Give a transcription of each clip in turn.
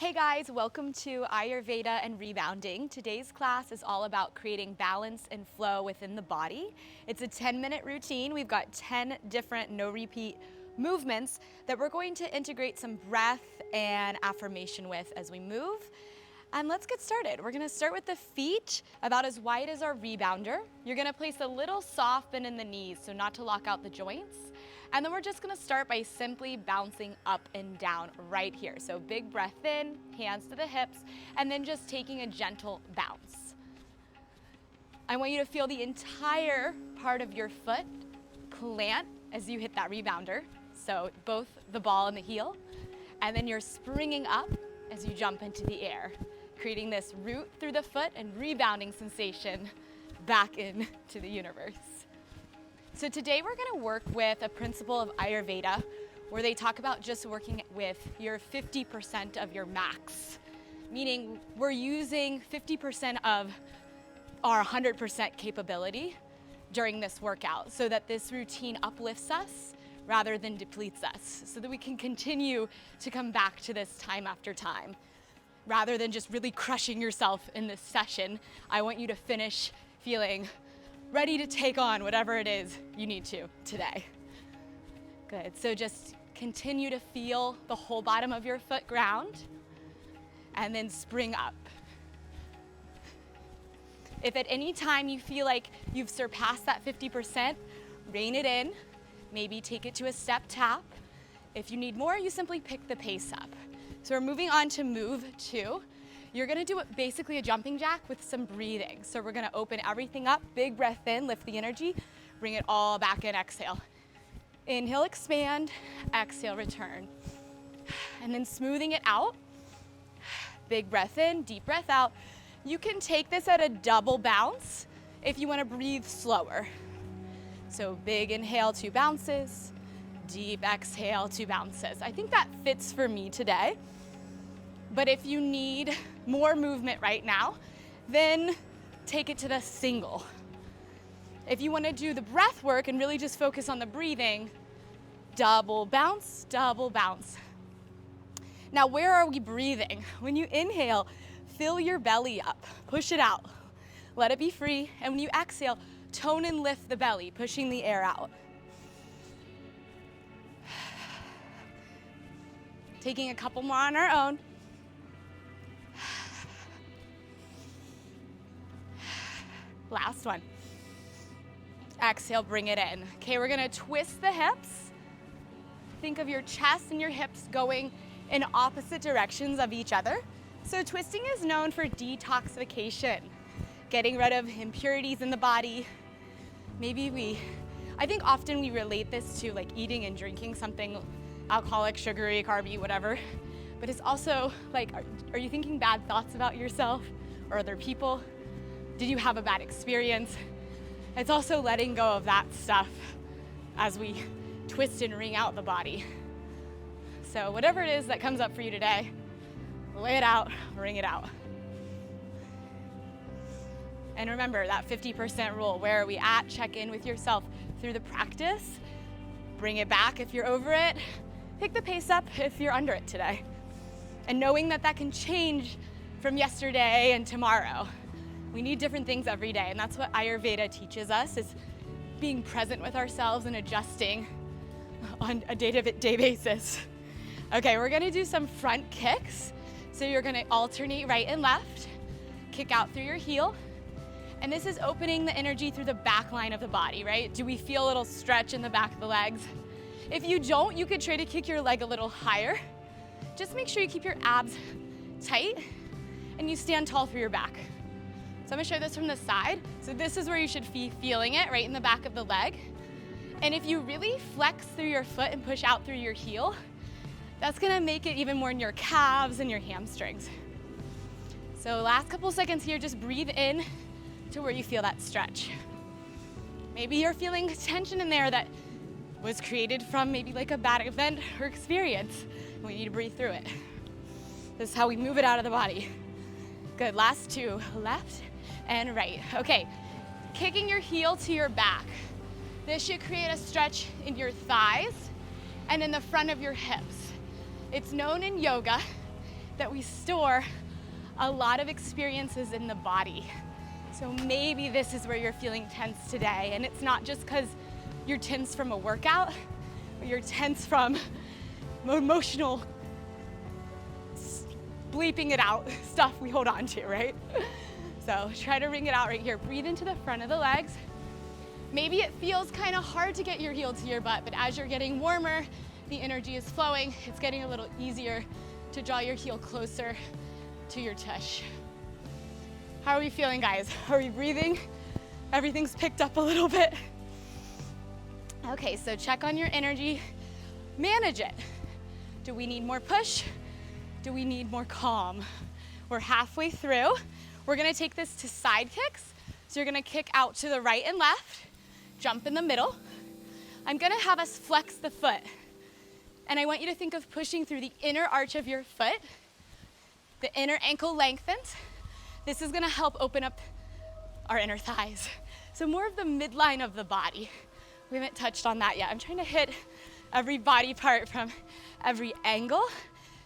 Hey guys, welcome to Ayurveda and Rebounding. Today's class is all about creating balance and flow within the body. It's a 10-minute routine. We've got 10 different no repeat movements that we're going to integrate some breath and affirmation with as we move. And let's get started. We're gonna start with the feet about as wide as our rebounder. You're gonna place a little soft bend in the knees, so not to lock out the joints. And then we're just gonna start by simply bouncing up and down right here. So big breath in, hands to the hips, and then just taking a gentle bounce. I want you to feel the entire part of your foot plant as you hit that rebounder. So both the ball and the heel. And then you're springing up as you jump into the air, creating this root through the foot and rebounding sensation back into the universe. So today we're gonna work with a principle of Ayurveda where they talk about just working with your 50% of your max, meaning we're using 50% of our 100% capability during this workout so that this routine uplifts us rather than depletes us, so that we can continue to come back to this time after time. Rather than just really crushing yourself in this session, I want you to finish feeling ready to take on whatever it is you need to today. Good, so just continue to feel the whole bottom of your foot ground and then spring up. If at any time you feel like you've surpassed that 50%, rein it in, maybe take it to a step tap. If you need more, you simply pick the pace up. So we're moving on to move 2. You're gonna do basically a jumping jack with some breathing. So we're gonna open everything up, big breath in, lift the energy, bring it all back in, exhale. Inhale, expand, exhale, return. And then smoothing it out, big breath in, deep breath out. You can take this at a double bounce if you wanna breathe slower. So big inhale, 2 bounces, deep exhale, 2 bounces. I think that fits for me today. But if you need more movement right now, then take it to the single. If you want to do the breath work and really just focus on the breathing, double bounce, double bounce. Now, where are we breathing? When you inhale, fill your belly up, push it out, let it be free. And when you exhale, tone and lift the belly, pushing the air out. Taking a couple more on our own. Last one. Exhale, bring it in. Okay, we're gonna twist the hips. Think of your chest and your hips going in opposite directions of each other. So twisting is known for detoxification, getting rid of impurities in the body. I think often we relate this to like eating and drinking something alcoholic, sugary, carby, whatever. But it's also like, are you thinking bad thoughts about yourself or other people? Did you have a bad experience? It's also letting go of that stuff as we twist and wring out the body. So whatever it is that comes up for you today, lay it out, wring it out. And remember that 50% rule. Where are we at? Check in with yourself through the practice. Bring it back if you're over it. Pick the pace up if you're under it today. And knowing that that can change from yesterday and tomorrow. We need different things every day, and that's what Ayurveda teaches us, is being present with ourselves and adjusting on a day-to-day basis. Okay, we're gonna do some front kicks. So you're gonna alternate right and left, kick out through your heel, and this is opening the energy through the back line of the body, right? Do we feel a little stretch in the back of the legs? If you don't, you could try to kick your leg a little higher. Just make sure you keep your abs tight and you stand tall through your back. So I'm gonna show this from the side. So this is where you should be feeling it, right in the back of the leg. And if you really flex through your foot and push out through your heel, that's gonna make it even more in your calves and your hamstrings. So last couple seconds here, just breathe in to where you feel that stretch. Maybe you're feeling tension in there that was created from maybe like a bad event or experience. We need to breathe through it. This is how we move it out of the body. Good, last 2, left and right. Okay, kicking your heel to your back. This should create a stretch in your thighs and in the front of your hips. It's known in yoga that we store a lot of experiences in the body. So maybe this is where you're feeling tense today, and it's not just because you're tense from a workout, but you're tense from emotional bleeping it out stuff we hold on to, right? So try to wring it out right here. Breathe into the front of the legs. Maybe it feels kind of hard to get your heel to your butt, but as you're getting warmer, the energy is flowing, it's getting a little easier to draw your heel closer to your tush. How are we feeling, guys? Are we breathing? Everything's picked up a little bit. Okay, so check on your energy, manage it. Do we need more push? Do we need more calm? We're halfway through. We're gonna take this to side kicks. So you're gonna kick out to the right and left, jump in the middle. I'm gonna have us flex the foot. And I want you to think of pushing through the inner arch of your foot. The inner ankle lengthens. This is gonna help open up our inner thighs. So more of the midline of the body. We haven't touched on that yet. I'm trying to hit every body part from every angle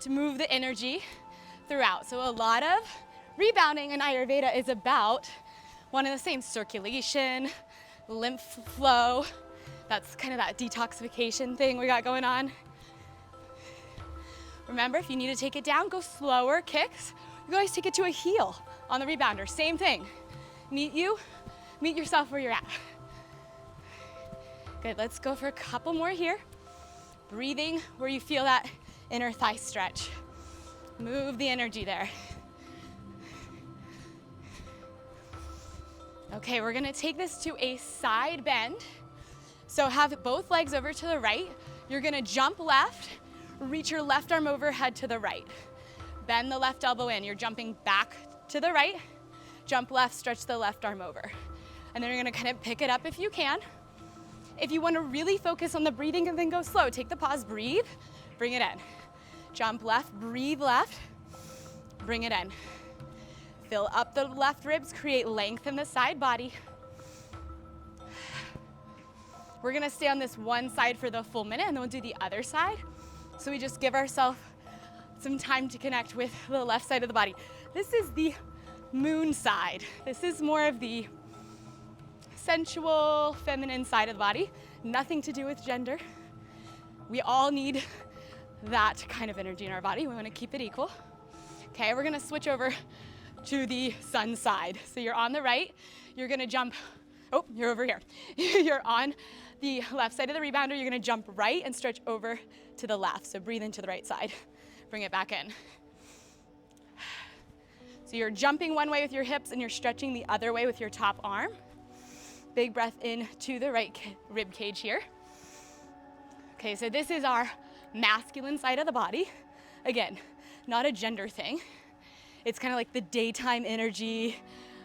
to move the energy throughout. So a lot of rebounding in Ayurveda is about one and the same: circulation, lymph flow. That's kind of that detoxification thing we got going on. Remember, if you need to take it down, go slower kicks. You can always take it to a heel on the rebounder. Same thing. Meet yourself where you're at. Good, let's go for a couple more here. Breathing where you feel that inner thigh stretch. Move the energy there. Okay, we're gonna take this to a side bend. So have both legs over to the right. You're gonna jump left, reach your left arm overhead to the right. Bend the left elbow in. You're jumping back to the right, jump left, stretch the left arm over. And then you're gonna kind of pick it up if you can. If you wanna really focus on the breathing and then go slow, take the pause, breathe, bring it in. Jump left, breathe left, bring it in. Fill up the left ribs, create length in the side body. We're gonna stay on this one side for the full minute and then we'll do the other side. So we just give ourselves some time to connect with the left side of the body. This is the moon side. This is more of the sensual, feminine side of the body. Nothing to do with gender. We all need that kind of energy in our body. We wanna keep it equal. Okay, we're gonna switch over to the sun side. So you're on the right, you're gonna jump, oh, you're over here. You're on the left side of the rebounder, you're gonna jump right and stretch over to the left. So breathe into the right side, bring it back in. So you're jumping one way with your hips and you're stretching the other way with your top arm. Big breath in to the right rib cage here. Okay, so this is our masculine side of the body. Again, not a gender thing. It's kind of like the daytime energy,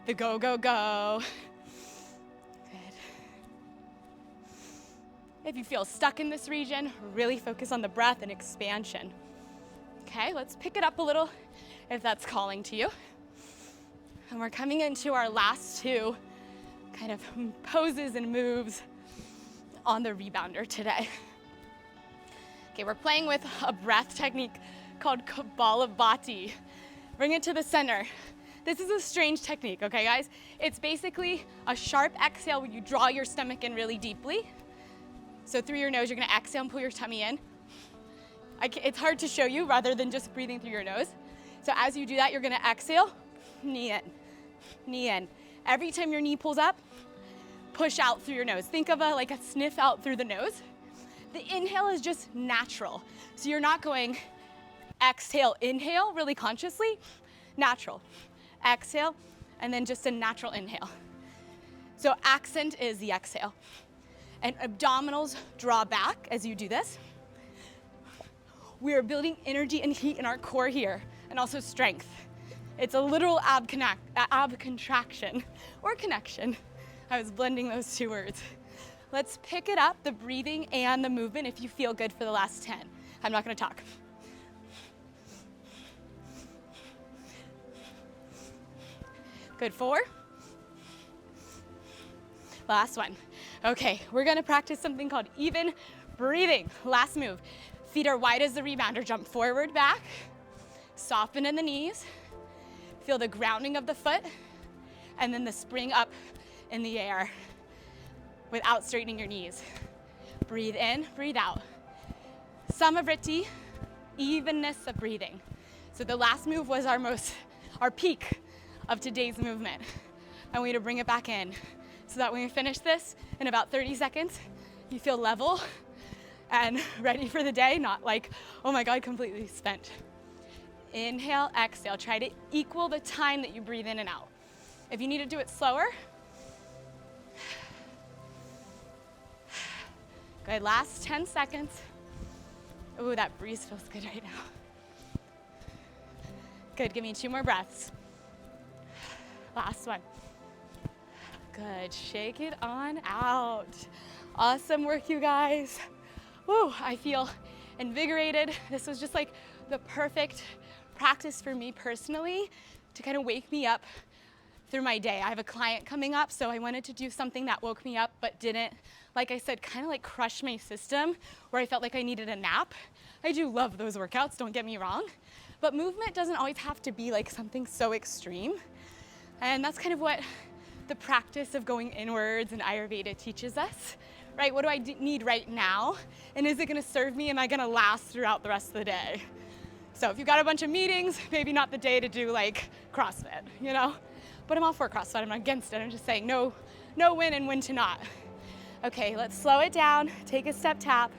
the go, go, go. Good. If you feel stuck in this region, really focus on the breath and expansion. Okay, let's pick it up a little if that's calling to you. And we're coming into our last two kind of poses and moves on the rebounder today. Okay, we're playing with a breath technique called Kapalabhati. Bring it to the center. This is a strange technique, okay guys? It's basically a sharp exhale where you draw your stomach in really deeply. So through your nose, you're gonna exhale and pull your tummy in. It's hard to show you rather than just breathing through your nose. So as you do that, you're gonna exhale, knee in, knee in. Every time your knee pulls up, push out through your nose. Think of like a sniff out through the nose. The inhale is just natural. So you're not going exhale, inhale really consciously, natural. Exhale, and then just a natural inhale. So accent is the exhale. And abdominals draw back as you do this. We are building energy and heat in our core here, and also strength. It's a literal ab contraction or connection. I was blending those two words. Let's pick it up, the breathing and the movement, if you feel good for the last 10. I'm not gonna talk. Good, 4. Last one. Okay, we're gonna practice something called even breathing. Last move. Feet are wide as the rebounder. Jump forward, back. Soften in the knees. Feel the grounding of the foot, and then the spring up in the air without straightening your knees. Breathe in, breathe out. Sama Vritti, evenness of breathing. So the last move was our peak of today's movement. And we need to bring it back in so that when we finish this in about 30 seconds, you feel level and ready for the day, not like, oh my God, completely spent. Inhale, exhale. Try to equal the time that you breathe in and out. If you need to do it slower, good, last 10 seconds. Ooh, that breeze feels good right now. Good, give me 2 more breaths. Last one. Good, shake it on out. Awesome work, you guys. Woo, I feel invigorated. This was just like the perfect practice for me personally to kind of wake me up through my day. I have a client coming up, so I wanted to do something that woke me up but didn't, like I said, kind of like crush my system where I felt like I needed a nap. I do love those workouts, don't get me wrong, but movement doesn't always have to be like something so extreme. And that's kind of what the practice of going inwards in Ayurveda teaches us, right? What do I need right now? And is it gonna serve me? Am I gonna last throughout the rest of the day? So if you've got a bunch of meetings, maybe not the day to do like CrossFit, you know? But I'm all for CrossFit, I'm not against it. I'm just saying no when and when to not. Okay, let's slow it down, take a step tap.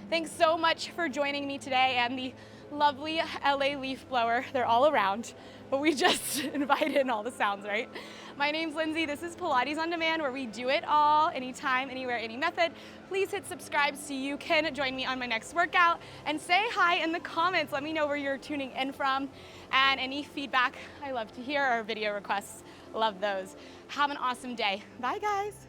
Thanks so much for joining me today and the lovely LA leaf blower. They're all around, but we just invited in all the sounds, right? My name's Lindsay. This is Pilates on Demand, where we do it all, anytime, anywhere, any method. Please hit subscribe so you can join me on my next workout, and say hi in the comments. Let me know where you're tuning in from, and any feedback I love to hear, or video requests, love those. Have an awesome day. Bye, guys.